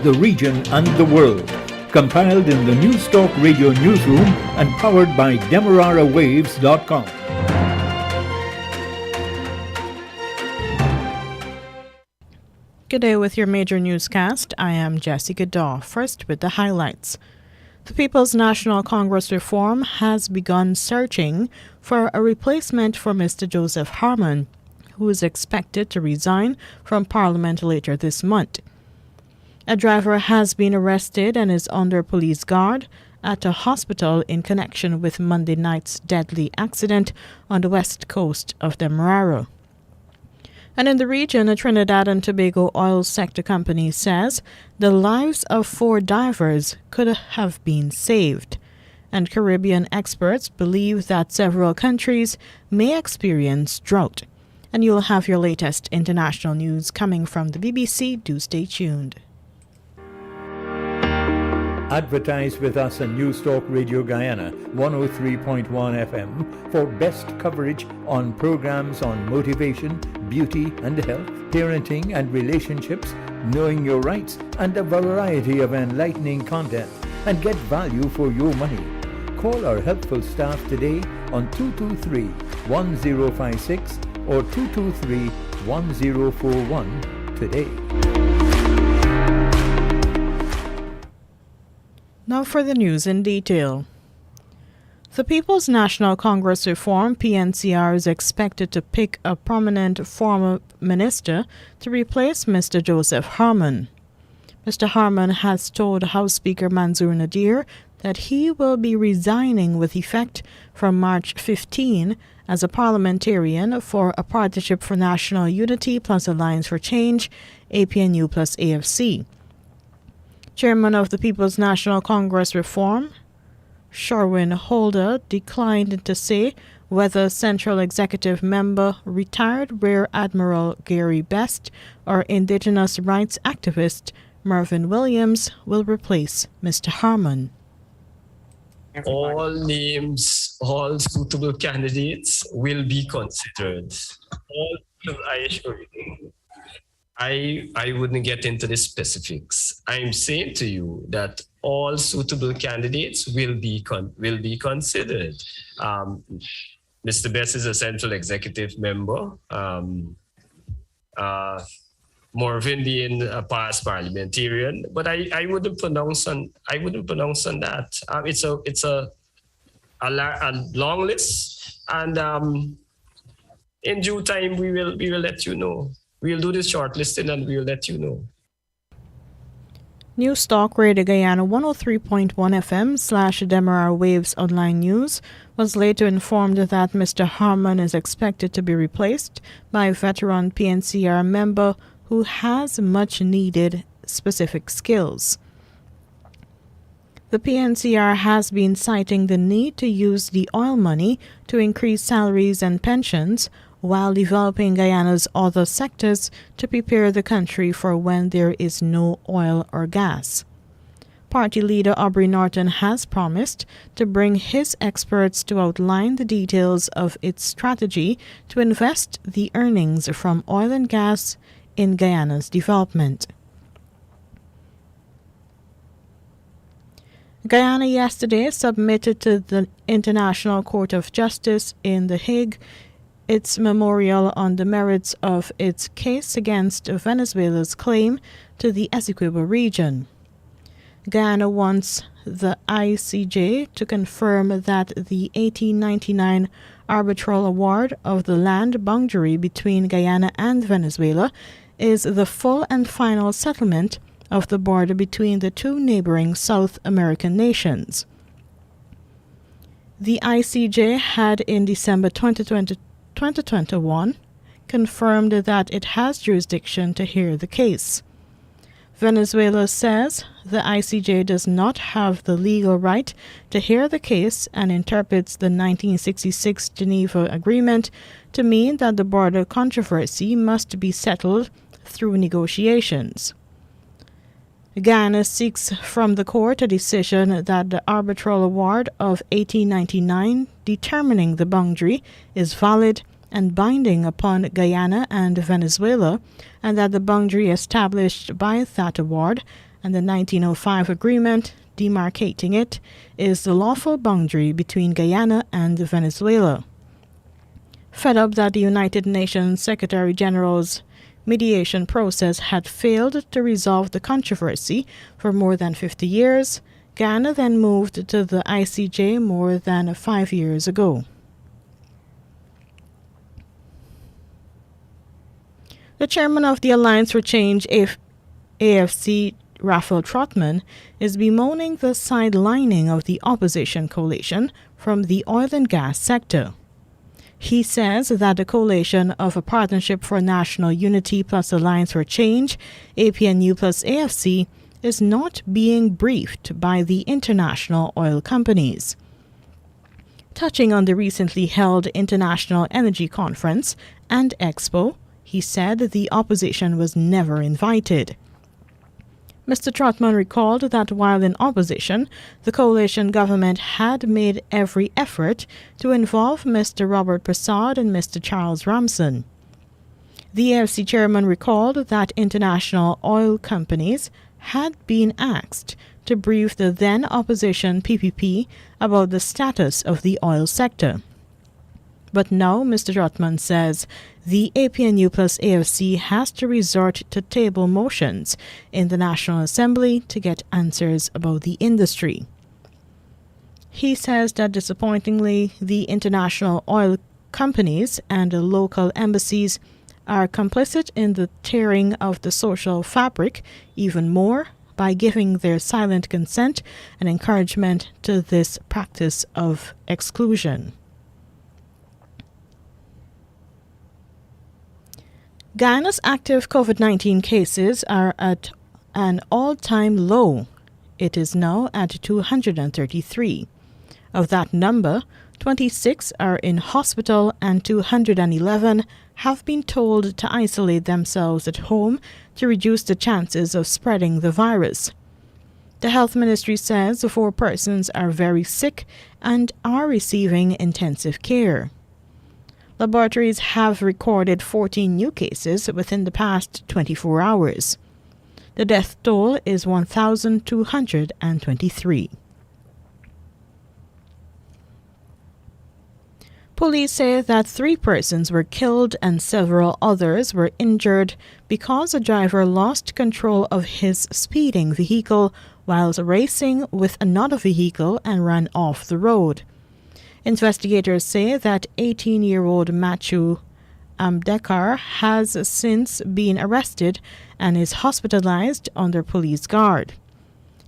the region and the world. Compiled in the Newstalk Radio Newsroom and powered by DemeraraWaves.com. Good day with your major newscast. I am Jessica Daw. First with the highlights. The People's National Congress Reform has begun searching for a replacement for Mr. Joseph Harmon, who is expected to resign from Parliament later this month. A driver has been arrested and is under police guard at a hospital in connection with Monday night's deadly accident on the west coast of Demerara. And in the region, a Trinidad and Tobago oil sector company says the lives of 4 divers could have been saved. And Caribbean experts believe that several countries may experience drought. And you'll have your latest international news coming from the BBC. Do stay tuned. Advertise with us on Newstalk Radio Guyana 103.1 FM for best coverage on programs on motivation, beauty and health, parenting and relationships, knowing your rights, and a variety of enlightening content, and get value for your money. Call our helpful staff today on 223-1056 or 223-1041 today. Now for the news in detail. The People's National Congress Reform, PNCR, is expected to pick a prominent former minister to replace Mr. Joseph Harmon. Mr. Harmon has told House Speaker Manzoor Nadir that he will be resigning with effect from March 15 as a parliamentarian for a Partnership for National Unity plus Alliance for Change, APNU plus AFC. Chairman of the People's National Congress Reform, Sherwin Holder, declined to say whether Central Executive Member retired Rear Admiral Gary Best or Indigenous rights activist Mervyn Williams will replace Mr. Harmon. All names, all suitable candidates will be considered. I assure you. I wouldn't get into the specifics. I'm saying to you that all suitable candidates will be considered. Mr. Best is a Central Executive Member. Morvin being a past parliamentarian, but I wouldn't pronounce on that. It's a long list, and in due time we will let you know. We'll do this shortlisting and we'll let you know. Newstalk Radio Guyana 103.1 FM / Demerara Waves Online News was later informed that Mr. Harmon is expected to be replaced by a veteran PNCR member who has much needed specific skills. The PNCR has been citing the need to use the oil money to increase salaries and pensions while developing Guyana's other sectors to prepare the country for when there is no oil or gas. Party leader Aubrey Norton has promised to bring his experts to outline the details of its strategy to invest the earnings from oil and gas in Guyana's development. Guyana yesterday submitted to the International Court of Justice in The Hague its memorial on the merits of its case against Venezuela's claim to the Essequibo region. Guyana wants the ICJ to confirm that the 1899 arbitral award of the land boundary between Guyana and Venezuela is the full and final settlement of the border between the two neighboring South American nations. The ICJ had in December 2021 confirmed that it has jurisdiction to hear the case. Venezuela says the ICJ does not have the legal right to hear the case and interprets the 1966 Geneva Agreement to mean that the border controversy must be settled through negotiations. Guyana seeks from the court a decision that the arbitral award of 1899 determining the boundary is valid and binding upon Guyana and Venezuela, and that the boundary established by that award and the 1905 agreement, demarcating it, is the lawful boundary between Guyana and Venezuela. Fed up that the United Nations Secretary General's mediation process had failed to resolve the controversy for more than 50 years, Guyana then moved to the ICJ more than 5 years ago. The chairman of the Alliance for Change, AFC, Raphael Trotman, is bemoaning the sidelining of the opposition coalition from the oil and gas sector. He says that the coalition of a Partnership for National Unity plus Alliance for Change, APNU plus AFC, is not being briefed by the international oil companies. Touching on the recently held International Energy Conference and Expo, he said the opposition was never invited. Mr. Trotman recalled that while in opposition, the coalition government had made every effort to involve Mr. Robert Prasad and Mr. Charles Ramson. The AFC chairman recalled that international oil companies had been asked to brief the then opposition PPP about the status of the oil sector. But now, Mr. Trotman says, the APNU plus AFC has to resort to table motions in the National Assembly to get answers about the industry. He says that disappointingly, the international oil companies and the local embassies are complicit in the tearing of the social fabric even more by giving their silent consent and encouragement to this practice of exclusion. Guyana's active COVID-19 cases are at an all-time low. It is now at 233. Of that number, 26 are in hospital and 211 have been told to isolate themselves at home to reduce the chances of spreading the virus. The Health Ministry says the 4 persons are very sick and are receiving intensive care. Laboratories have recorded 14 new cases within the past 24 hours. The death toll is 1,223. Police say that 3 persons were killed and several others were injured because a driver lost control of his speeding vehicle whilst racing with another vehicle and ran off the road. Investigators say that 18-year-old Matthew Amdekar has since been arrested and is hospitalized under police guard.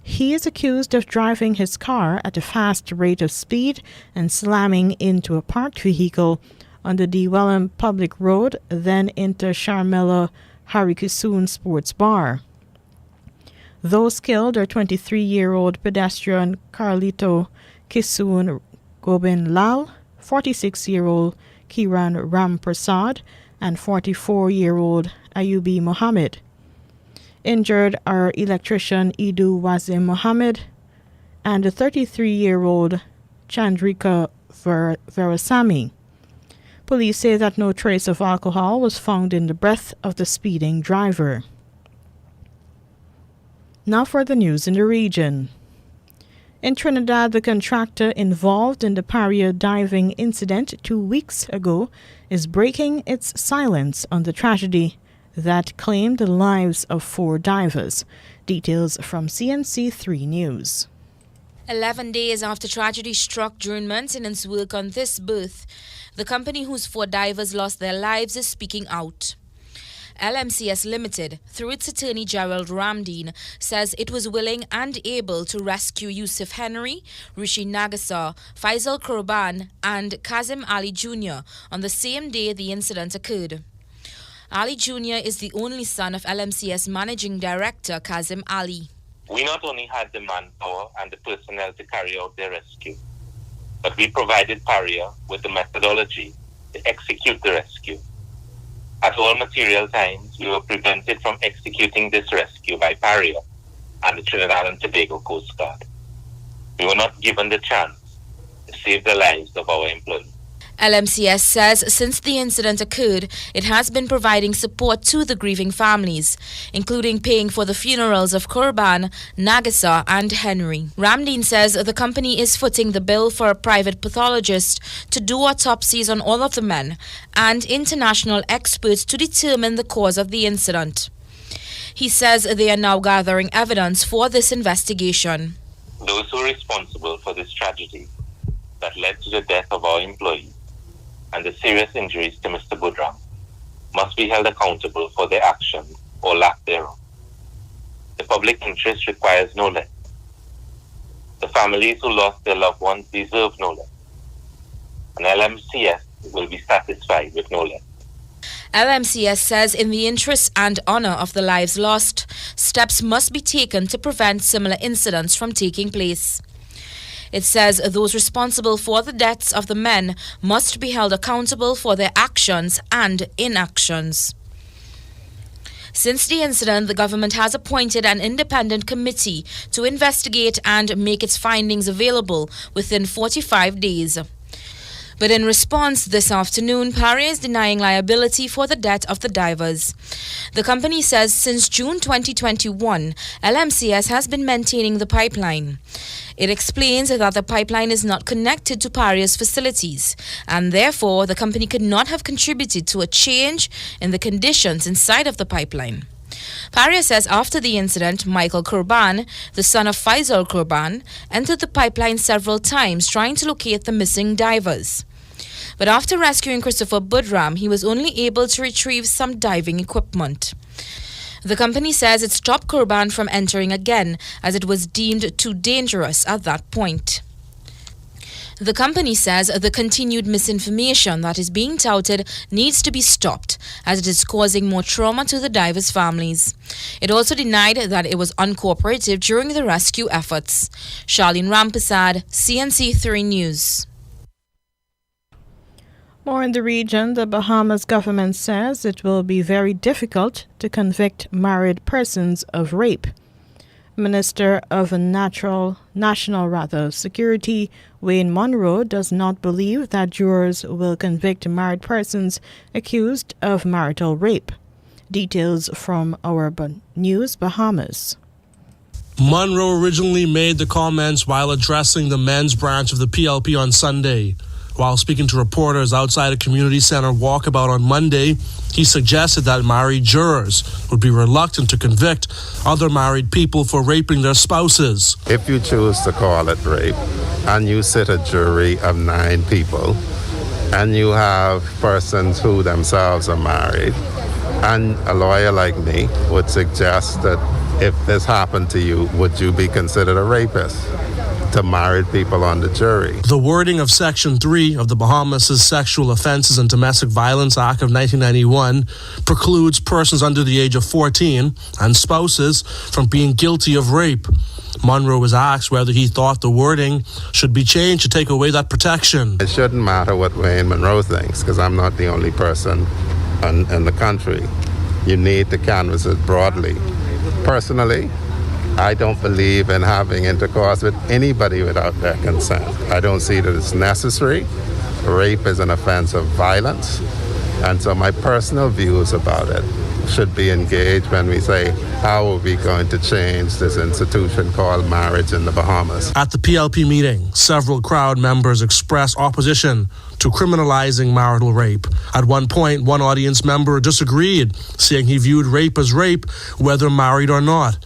He is accused of driving his car at a fast rate of speed and slamming into a parked vehicle on the Dwellum Public Road, then into Sharmella Harikissoon Sports Bar. Those killed are 23-year-old pedestrian Carlito Kissoon Gobin Lal, 46-year-old Kiran Ram Prasad, and 44-year-old Ayubi Mohammed. Injured are electrician Idu Wazim Mohammed and a 33-year-old Chandrika Verasamy. Police say that no trace of alcohol was found in the breath of the speeding driver. Now for the news in the region. In Trinidad, the contractor involved in the Paria diving incident 2 weeks ago is breaking its silence on the tragedy that claimed the lives of 4 divers. Details from CNC3 News. 11 days after tragedy struck during maintenance work on this berth, the company whose 4 divers lost their lives is speaking out. LMCS Limited, through its attorney Gerald Ramdeen, says it was willing and able to rescue Yusuf Henry, Rishi Nagasar, Faisal Kurban and Kazim Ali Jr. on the same day the incident occurred. Ali Jr. is the only son of LMCS Managing Director Kazim Ali. We not only had the manpower and the personnel to carry out their rescue, but we provided Paria with the methodology to execute the rescue. At all material times, we were prevented from executing this rescue by Paria and the Trinidad and Tobago Coast Guard. We were not given the chance to save the lives of our employees. LMCS says since the incident occurred, it has been providing support to the grieving families, including paying for the funerals of Kurban, Nagisa, and Henry. Ramdeen says the company is footing the bill for a private pathologist to do autopsies on all of the men and international experts to determine the cause of the incident. He says they are now gathering evidence for this investigation. Those who are responsible for this tragedy that led to the death of our employee and the serious injuries to Mr. Budram must be held accountable for their actions or lack thereof. The public interest requires no less. The families who lost their loved ones deserve no less. And LMCS will be satisfied with no less. LMCS says in the interest and honor of the lives lost, steps must be taken to prevent similar incidents from taking place. It says those responsible for the deaths of the men must be held accountable for their actions and inactions. Since the incident, the government has appointed an independent committee to investigate and make its findings available within 45 days. But in response this afternoon, Paria is denying liability for the death of the divers. The company says since June 2021, LMCS has been maintaining the pipeline. It explains that the pipeline is not connected to Paria's facilities, and therefore the company could not have contributed to a change in the conditions inside of the pipeline. Paria says after the incident, Michael Kurban, the son of Faisal Kurban, entered the pipeline several times trying to locate the missing divers. But after rescuing Christopher Budram, he was only able to retrieve some diving equipment. The company says it stopped Kurban from entering again as it was deemed too dangerous at that point. The company says the continued misinformation that is being touted needs to be stopped as it is causing more trauma to the divers' families. It also denied that it was uncooperative during the rescue efforts. Charlene Rampasad, CNC3 News. More in the region, the Bahamas government says it will be very difficult to convict married persons of rape. Minister of National Security Wayne Monroe does not believe that jurors will convict married persons accused of marital rape. Details from our News Bahamas. Monroe originally made the comments while addressing the men's branch of the PLP on Sunday. While speaking to reporters outside a community center walkabout on Monday, he suggested that married jurors would be reluctant to convict other married people for raping their spouses. If you choose to call it rape and you sit a jury of 9 people and you have persons who themselves are married, and a lawyer like me would suggest that if this happened to you, would you be considered a rapist? To married people on the jury. The wording of Section 3 of the Bahamas' Sexual Offenses and Domestic Violence Act of 1991 precludes persons under the age of 14 and spouses from being guilty of rape. Monroe was asked whether he thought the wording should be changed to take away that protection. It shouldn't matter what Wayne Monroe thinks, because I'm not the only person in the country. You need to canvass it broadly. Personally, I don't believe in having intercourse with anybody without their consent. I don't see that it's necessary. Rape is an offense of violence. And so my personal views about it should be engaged when we say, how are we going to change this institution called marriage in the Bahamas? At the PLP meeting, several crowd members expressed opposition to criminalizing marital rape. At one point, one audience member disagreed, saying he viewed rape as rape, whether married or not.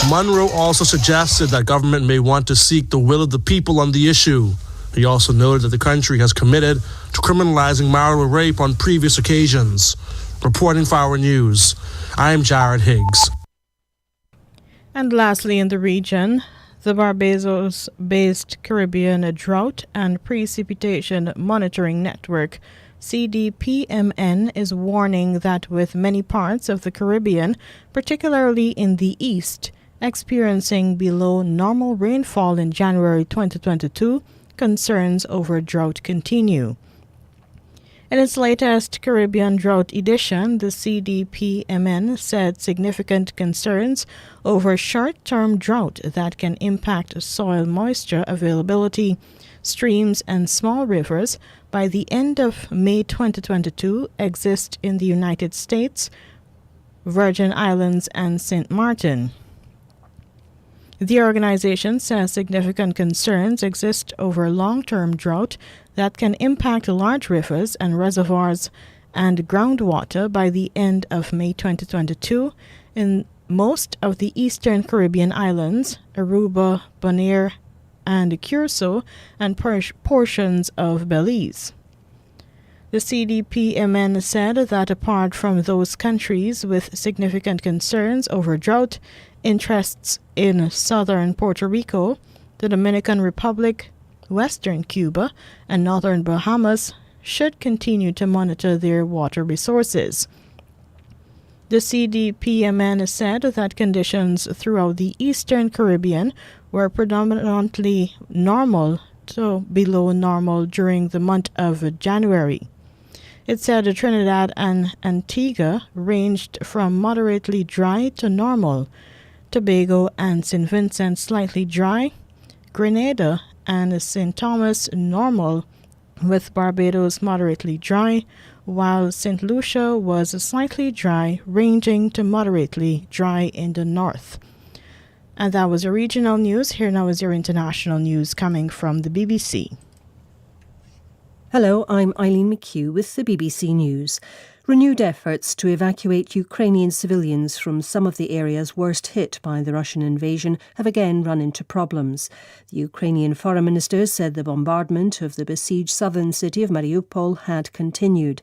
Monroe also suggested that government may want to seek the will of the people on the issue. He also noted that the country has committed to criminalizing marital rape on previous occasions. Reporting for our news, I'm Jared Higgs. And lastly, in the region, the Barbados-based Caribbean Drought and Precipitation Monitoring Network, CDPMN, is warning that with many parts of the Caribbean, particularly in the east, experiencing below normal rainfall in January 2022, concerns over drought continue. In its latest Caribbean Drought edition, the CDPMN said significant concerns over short-term drought that can impact soil moisture availability, streams and small rivers by the end of May 2022 exist in the United States, Virgin Islands and St. Martin. The organization says significant concerns exist over long-term drought that can impact large rivers and reservoirs and groundwater by the end of May 2022 in most of the eastern Caribbean islands, Aruba, Bonaire, and Curacao, and portions of Belize. The CDPMN said that apart from those countries with significant concerns over drought, interests in southern Puerto Rico, the Dominican Republic, western Cuba, and northern Bahamas should continue to monitor their water resources. The CDPMN said that conditions throughout the eastern Caribbean were predominantly normal to below normal during the month of January. It said Trinidad and Antigua ranged from moderately dry to normal, Tobago and St. Vincent slightly dry, Grenada and St. Thomas normal, with Barbados moderately dry, while St. Lucia was slightly dry, ranging to moderately dry in the north. And that was your regional news. Here now is your international news coming from the BBC. Hello, I'm Eileen McHugh with the BBC News. Renewed efforts to evacuate Ukrainian civilians from some of the areas worst hit by the Russian invasion have again run into problems. The Ukrainian Foreign Minister said the bombardment of the besieged southern city of Mariupol had continued.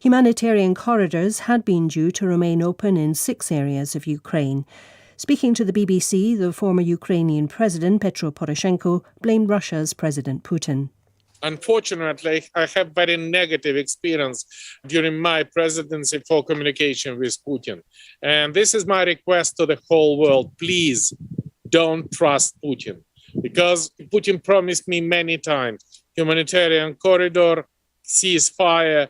Humanitarian corridors had been due to remain open in 6 areas of Ukraine. Speaking to the BBC, the former Ukrainian president, Petro Poroshenko, blamed Russia's President Putin. Unfortunately, I have very negative experience during my presidency for communication with Putin. And this is my request to the whole world. Please don't trust Putin. Because Putin promised me many times humanitarian corridor, ceasefire,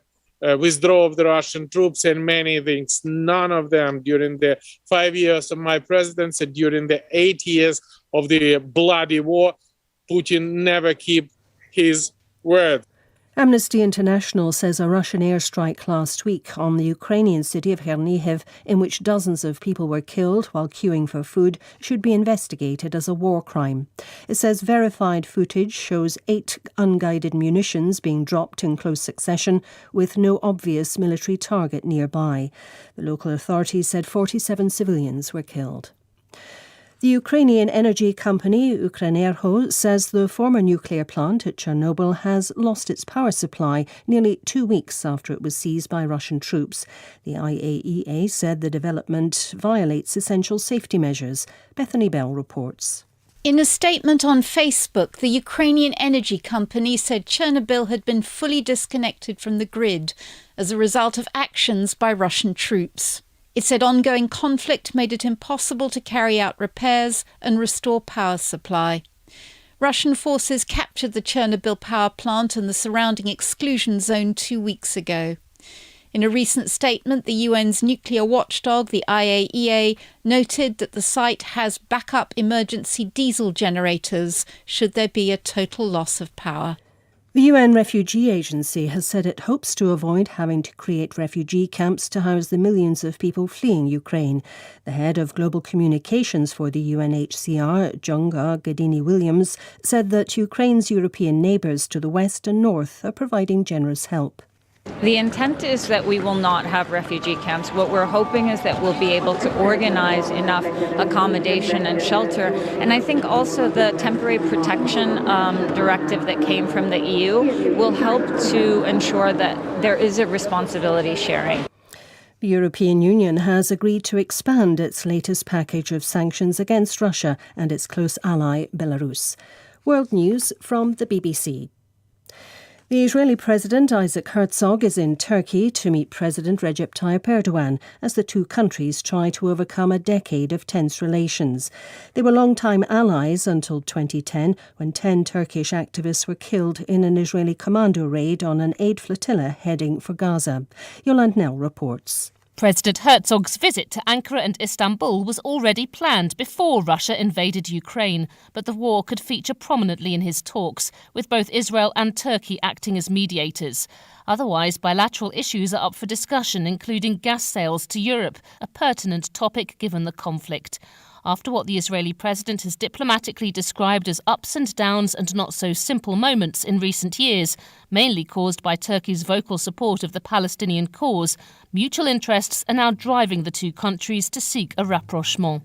withdrawal of the Russian troops and many things. None of them during the 5 years of my presidency, during the 8 years of the bloody war, Putin never kept his word. Amnesty International says a Russian airstrike last week on the Ukrainian city of Chernihiv, in which dozens of people were killed while queuing for food, should be investigated as a war crime. It says verified footage shows 8 unguided munitions being dropped in close succession, with no obvious military target nearby. The local authorities said 47 civilians were killed. The Ukrainian energy company Ukrenergo says the former nuclear plant at Chernobyl has lost its power supply nearly 2 weeks after it was seized by Russian troops. The IAEA said the development violates essential safety measures. Bethany Bell reports. In a statement on Facebook, the Ukrainian energy company said Chernobyl had been fully disconnected from the grid as a result of actions by Russian troops. It said ongoing conflict made it impossible to carry out repairs and restore power supply. Russian forces captured the Chernobyl power plant and the surrounding exclusion zone 2 weeks ago. In a recent statement, the UN's nuclear watchdog, the IAEA, noted that the site has backup emergency diesel generators should there be a total loss of power. The UN Refugee Agency has said it hopes to avoid having to create refugee camps to house the millions of people fleeing Ukraine. The head of global communications for the UNHCR, Junga Gadini-Williams, said that Ukraine's European neighbours to the west and north are providing generous help. The intent is that we will not have refugee camps. What we're hoping is that we'll be able to organize enough accommodation and shelter. And I think also the temporary protection directive that came from the EU will help to ensure that there is a responsibility sharing. The European Union has agreed to expand its latest package of sanctions against Russia and its close ally, Belarus. World News from the BBC. The Israeli President Isaac Herzog is in Turkey to meet President Recep Tayyip Erdogan as the two countries try to overcome a decade of tense relations. They were long-time allies until 2010, when 10 Turkish activists were killed in an Israeli commando raid on an aid flotilla heading for Gaza. Yolande Nell reports. President Herzog's visit to Ankara and Istanbul was already planned before Russia invaded Ukraine, but the war could feature prominently in his talks, with both Israel and Turkey acting as mediators. Otherwise, bilateral issues are up for discussion, including gas sales to Europe, a pertinent topic given the conflict. After what the Israeli president has diplomatically described as ups and downs and not so simple moments in recent years, mainly caused by Turkey's vocal support of the Palestinian cause, mutual interests are now driving the two countries to seek a rapprochement.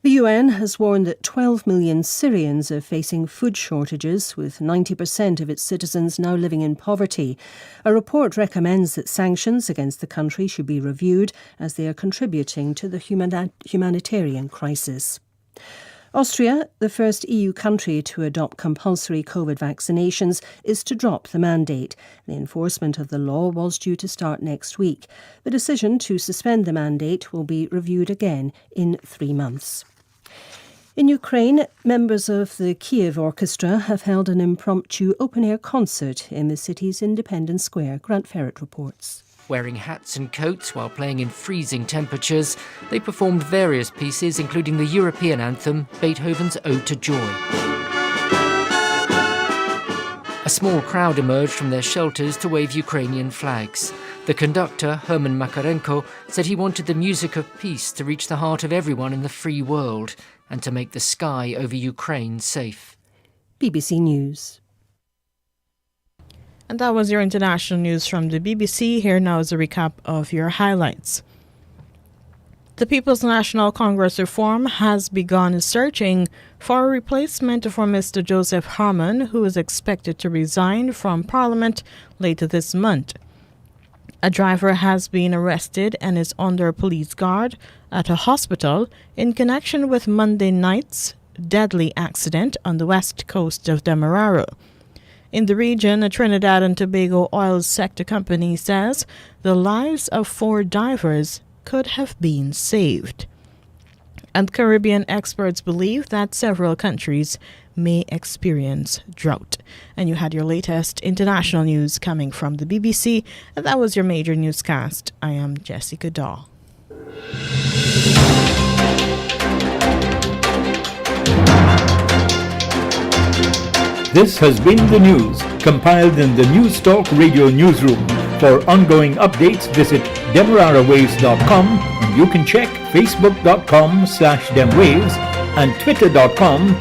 The UN has warned that 12 million Syrians are facing food shortages, with 90% of its citizens now living in poverty. A report recommends that sanctions against the country should be reviewed as they are contributing to the humanitarian crisis. Austria, the first EU country to adopt compulsory COVID vaccinations, is to drop the mandate. The enforcement of the law was due to start next week. The decision to suspend the mandate will be reviewed again in 3 months. In Ukraine, members of the Kiev Orchestra have held an impromptu open-air concert in the city's Independence Square. Grant Ferret reports. Wearing hats and coats while playing in freezing temperatures, they performed various pieces, including the European anthem, Beethoven's Ode to Joy. A small crowd emerged from their shelters to wave Ukrainian flags. The conductor, Herman Makarenko, said he wanted the music of peace to reach the heart of everyone in the free world and to make the sky over Ukraine safe. BBC News. And that was your international news from the BBC. Here now is a recap of your highlights. The People's National Congress Reform has begun searching for a replacement for Mr. Joseph Harmon, who is expected to resign from Parliament later this month. A driver has been arrested and is under police guard at a hospital in connection with Monday night's deadly accident on the west coast of Demerara. In the region, a Trinidad and Tobago oil sector company says the lives of 4 divers could have been saved. And Caribbean experts believe that several countries may experience drought. And you had your latest international news coming from the BBC, and that was your major newscast. I am Jessica Daw. This has been the news, compiled in the News Talk Radio newsroom. For ongoing updates, visit demerarawaves.com, and you can check facebook.com/demwaves and twitter.com/